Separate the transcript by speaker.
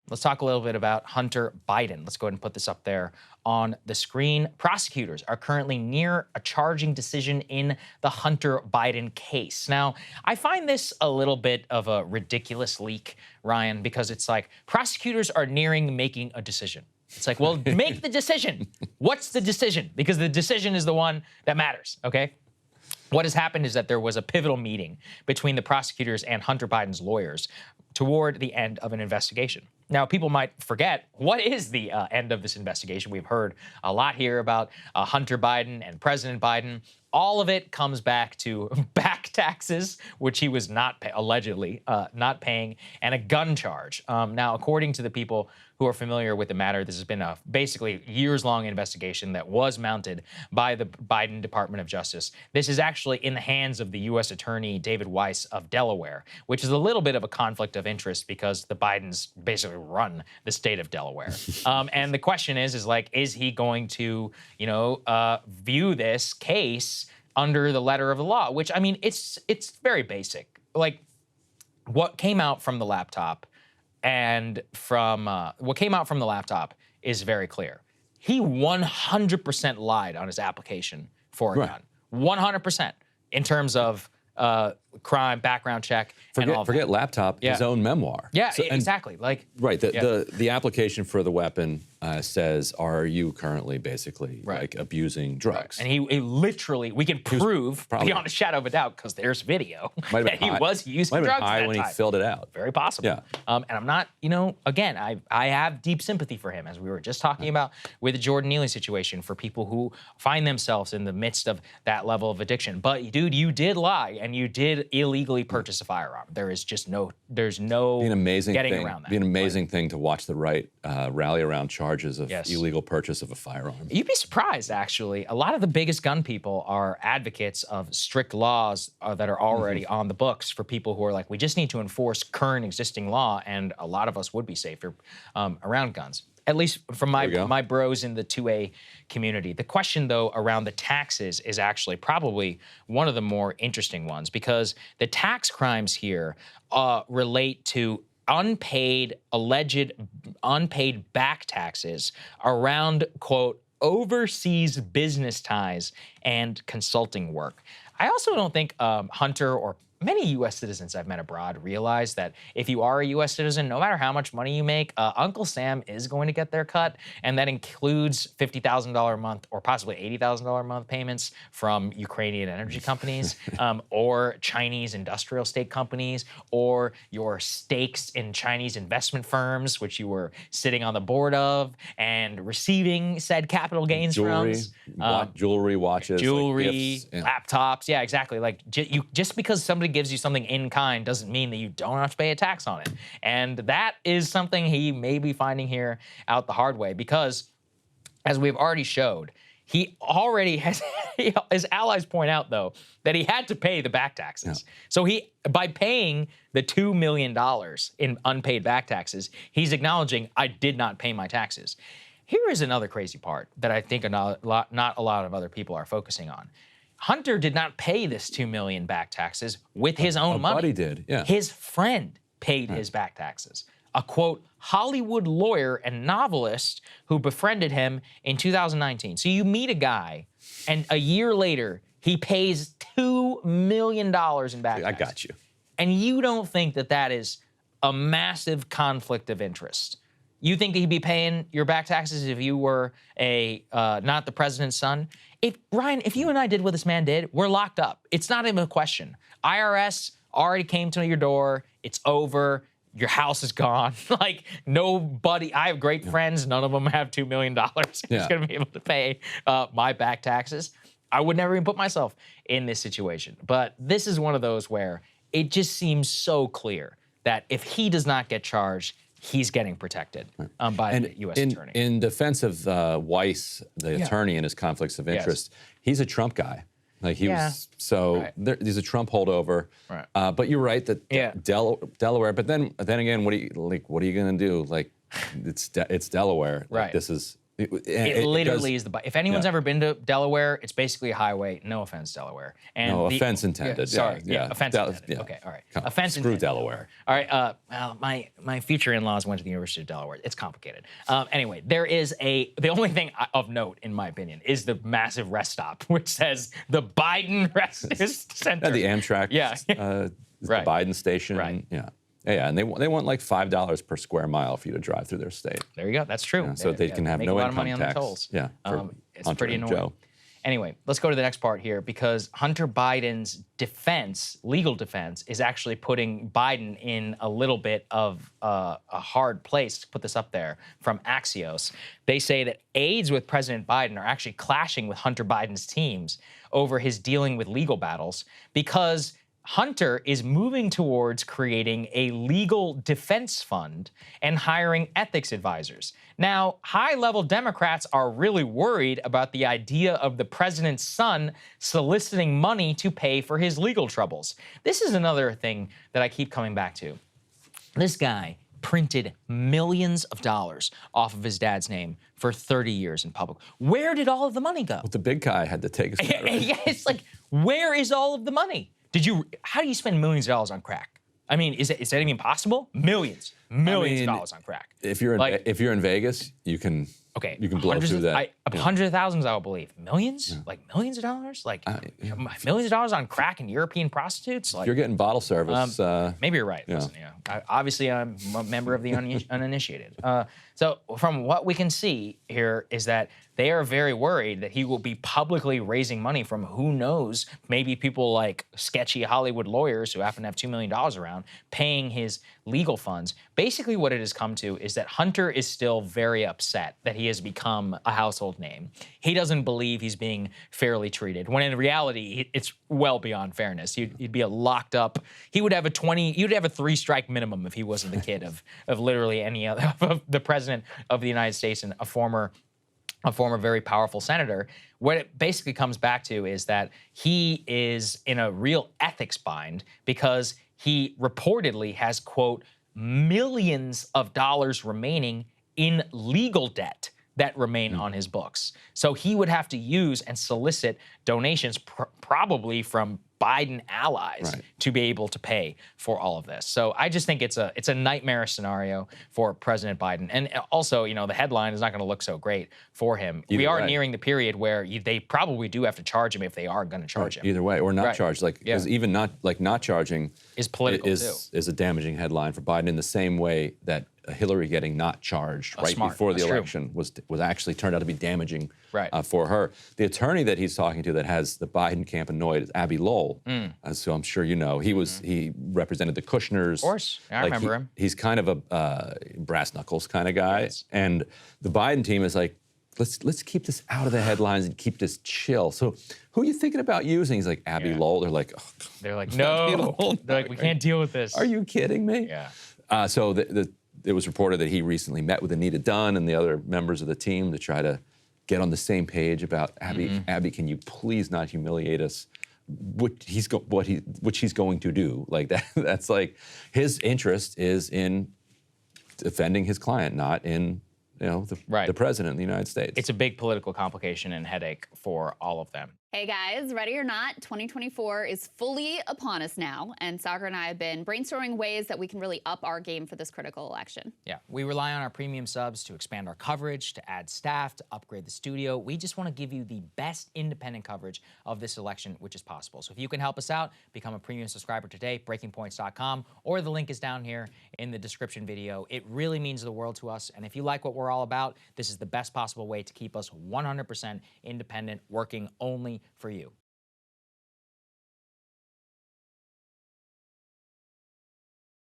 Speaker 1: let's talk a little bit about Hunter Biden. Let's go ahead and put this up there on the screen. Prosecutors are currently near a charging decision in the Hunter Biden case. Now, I find this a little bit of a ridiculous leak, Ryan, because it's like prosecutors are nearing making a decision. It's like, well, make the decision. What's the decision? Because the decision is the one that matters, okay? What has happened is that there was a pivotal meeting between the prosecutors and Hunter Biden's lawyers toward the end of an investigation. Now, people might forget, what is the end of this investigation? We've heard a lot here about Hunter Biden and President Biden. All of it comes back to back taxes, which he was allegedly not paying, and a gun charge. Now, according to the people who are familiar with the matter, this has been a basically years-long investigation that was mounted by the Biden Department of Justice. This is actually in the hands of the U.S. Attorney David Weiss of Delaware, which is a little bit of a conflict of interest because the Bidens basically run the state of Delaware. And the question is like, is he going to, view this case under the letter of the law? Which, I mean, it's very basic. Like, what came out from the laptop and from what came out from the laptop is very clear. He 100% lied on his application for a gun. 100% in terms of crime, background check, and all
Speaker 2: forget laptop, his own memoir.
Speaker 1: Yeah, exactly. Like
Speaker 2: the application for the weapon says, are you currently basically like abusing drugs?
Speaker 1: And he literally, we can prove beyond a shadow of a doubt, because there's video, that he was using drugs at that
Speaker 2: when
Speaker 1: time.
Speaker 2: he filled it out.
Speaker 1: Very possible.
Speaker 2: Yeah.
Speaker 1: And I'm not, again, I have deep sympathy for him, as we were just talking about with the Jordan Neely situation, for people who find themselves in the midst of that level of addiction. But dude, you did lie, and you did illegally purchase a firearm. There's no getting around that.
Speaker 2: It'd be an amazing thing to watch the right rally around charges of illegal purchase of a firearm.
Speaker 1: You'd be surprised, actually. A lot of the biggest gun people are advocates of strict laws that are already on the books for people who are like, we just need to enforce current existing law, and a lot of us would be safer around guns. At least from my bros in the 2A community. The question, though, around the taxes is actually probably one of the more interesting ones, because the tax crimes here relate to alleged unpaid back taxes around, quote, overseas business ties and consulting work. I also don't think Hunter or many U.S. citizens I've met abroad realize that if you are a U.S. citizen, no matter how much money you make, Uncle Sam is going to get their cut, and that includes $50,000 a month or possibly $80,000 a month payments from Ukrainian energy companies or Chinese industrial state companies, or your stakes in Chinese investment firms, which you were sitting on the board of and receiving said capital gains from.
Speaker 2: Jewelry, watches,
Speaker 1: jewelry, laptops. Yeah, exactly. Like just because somebody gives you something in kind doesn't mean that you don't have to pay a tax on it. And that is something he may be finding here out the hard way, because as we've already showed, he already has, his allies point out, though, that he had to pay the back taxes. Yeah. So by paying the $2 million in unpaid back taxes, he's acknowledging, I did not pay my taxes. Here is another crazy part that I think not a lot of other people are focusing on. Hunter did not pay this $2 million back taxes with his own money.
Speaker 2: Buddy did, yeah.
Speaker 1: His friend paid his back taxes. A, quote, Hollywood lawyer and novelist who befriended him in 2019. So you meet a guy, and a year later, he pays $2 million in back taxes.
Speaker 2: I got you.
Speaker 1: And you don't think that that is a massive conflict of interest? You think that he'd be paying your back taxes if you were not the president's son? Ryan, if you and I did what this man did, we're locked up. It's not even a question. IRS already came to your door. It's over. Your house is gone. Like, nobody, I have great friends. None of them have $2 million. Who's going to be able to pay my back taxes? I would never even put myself in this situation. But this is one of those where it just seems so clear that if he does not get charged, he's getting protected by the U.S. attorney.
Speaker 2: In defense of Weiss, the attorney, and his conflicts of interest, he's a Trump guy. Like he was, he's a Trump holdover. Right. But you're right that Delaware. But then again, what are you going to do? Like, it's Delaware.
Speaker 1: Right.
Speaker 2: Like, this is
Speaker 1: It literally is the. If anyone's ever been to Delaware, it's basically a highway. No offense, Delaware. And
Speaker 2: no offense intended.
Speaker 1: Sorry. Offense intended. Okay. All right. Offense
Speaker 2: Screw
Speaker 1: intended.
Speaker 2: Delaware.
Speaker 1: All right. Well, my future in-laws went to the University of Delaware. It's complicated. Anyway, there is the only thing of note, in my opinion, is the massive rest stop, which says the Biden Rest Center.
Speaker 2: The Amtrak.
Speaker 1: Yeah.
Speaker 2: The Biden station.
Speaker 1: Right.
Speaker 2: Yeah. Yeah, and they want like $5 per square mile for you to drive through their state.
Speaker 1: There you go. That's true.
Speaker 2: Yeah, so they can have no income tax. On the tolls. Yeah,
Speaker 1: it's
Speaker 2: Hunter
Speaker 1: pretty annoying.
Speaker 2: Joe.
Speaker 1: Anyway, let's go to the next part here, because Hunter Biden's defense, legal defense, is actually putting Biden in a little bit of a hard place. To put this up there from Axios, they say that aides with President Biden are actually clashing with Hunter Biden's teams over his dealing with legal battles, because Hunter is moving towards creating a legal defense fund and hiring ethics advisors. Now, high-level Democrats are really worried about the idea of the president's son soliciting money to pay for his legal troubles. This is another thing that I keep coming back to. This guy printed millions of dollars off of his dad's name for 30 years in public. Where did all of the money go?
Speaker 2: Well, the big guy had to take his cut.
Speaker 1: Yeah, it's like, where is all of the money? How do you spend millions of dollars on crack? I mean, is that even possible? Millions of dollars on crack.
Speaker 2: If you're in Vegas, you can blow through that.
Speaker 1: Hundreds of thousands, I would believe. Millions? Yeah. Like millions of dollars? Like millions of dollars on crack and European prostitutes? Like,
Speaker 2: if you're getting bottle service.
Speaker 1: Maybe you're right. Yeah. Listen, obviously, I'm a member of the uninitiated. So from what we can see here is that they are very worried that he will be publicly raising money from who knows, maybe people like sketchy Hollywood lawyers who happen to have $2 million around, paying his legal funds. Basically what it has come to is that Hunter is still very upset that he has become a household name. He doesn't believe he's being fairly treated, when in reality, it's well beyond fairness. He'd be locked up. He would have a 3-strike minimum if he wasn't the kid of literally any other, of the president of the United States and a former very powerful senator. What it basically comes back to is that he is in a real ethics bind because he reportedly has, quote, millions of dollars remaining in legal debt that remain on his books. So he would have to use and solicit donations probably from Biden allies to be able to pay for all of this. So I just think it's a nightmare scenario for President Biden. And also, the headline is not going to look so great for him. We are nearing the period where they probably do have to charge him if they are going to charge him.
Speaker 2: Either way, or not charge. Because even not charging
Speaker 1: is political
Speaker 2: is a damaging headline for Biden in the same way that Hillary getting not charged before the election was actually turned out to be damaging for her. The attorney that he's talking to that has the Biden camp annoyed is Abby Lowell. So I'm sure you know. He represented the Kushners. Of
Speaker 1: course. I remember him.
Speaker 2: He's kind of a brass knuckles kind of guy. Yes. And the Biden team is like, let's keep this out of the headlines and keep this chill. So who are you thinking about using? He's like, Abby Lowell. They're like, oh,
Speaker 1: they're like, no. They're like, we can't deal with this.
Speaker 2: Are you kidding me?
Speaker 1: Yeah.
Speaker 2: So it was reported that he recently met with Anita Dunn and the other members of the team to try to get on the same page about Abby. Abby, can you please not humiliate us? Which he's going to do. Like that. That's like his interest is in defending his client, not in the president of the United States.
Speaker 1: It's a big political complication and headache for all of them.
Speaker 3: Hey guys, ready or not, 2024 is fully upon us now, and Saagar and I have been brainstorming ways that we can really up our game for this critical election.
Speaker 1: Yeah, we rely on our premium subs to expand our coverage, to add staff, to upgrade the studio. We just want to give you the best independent coverage of this election, which is possible. So if you can help us out, become a premium subscriber today, breakingpoints.com, or the link is down here in the description video. It really means the world to us, and if you like what we're all about, this is the best possible way to keep us 100% independent, working only for you.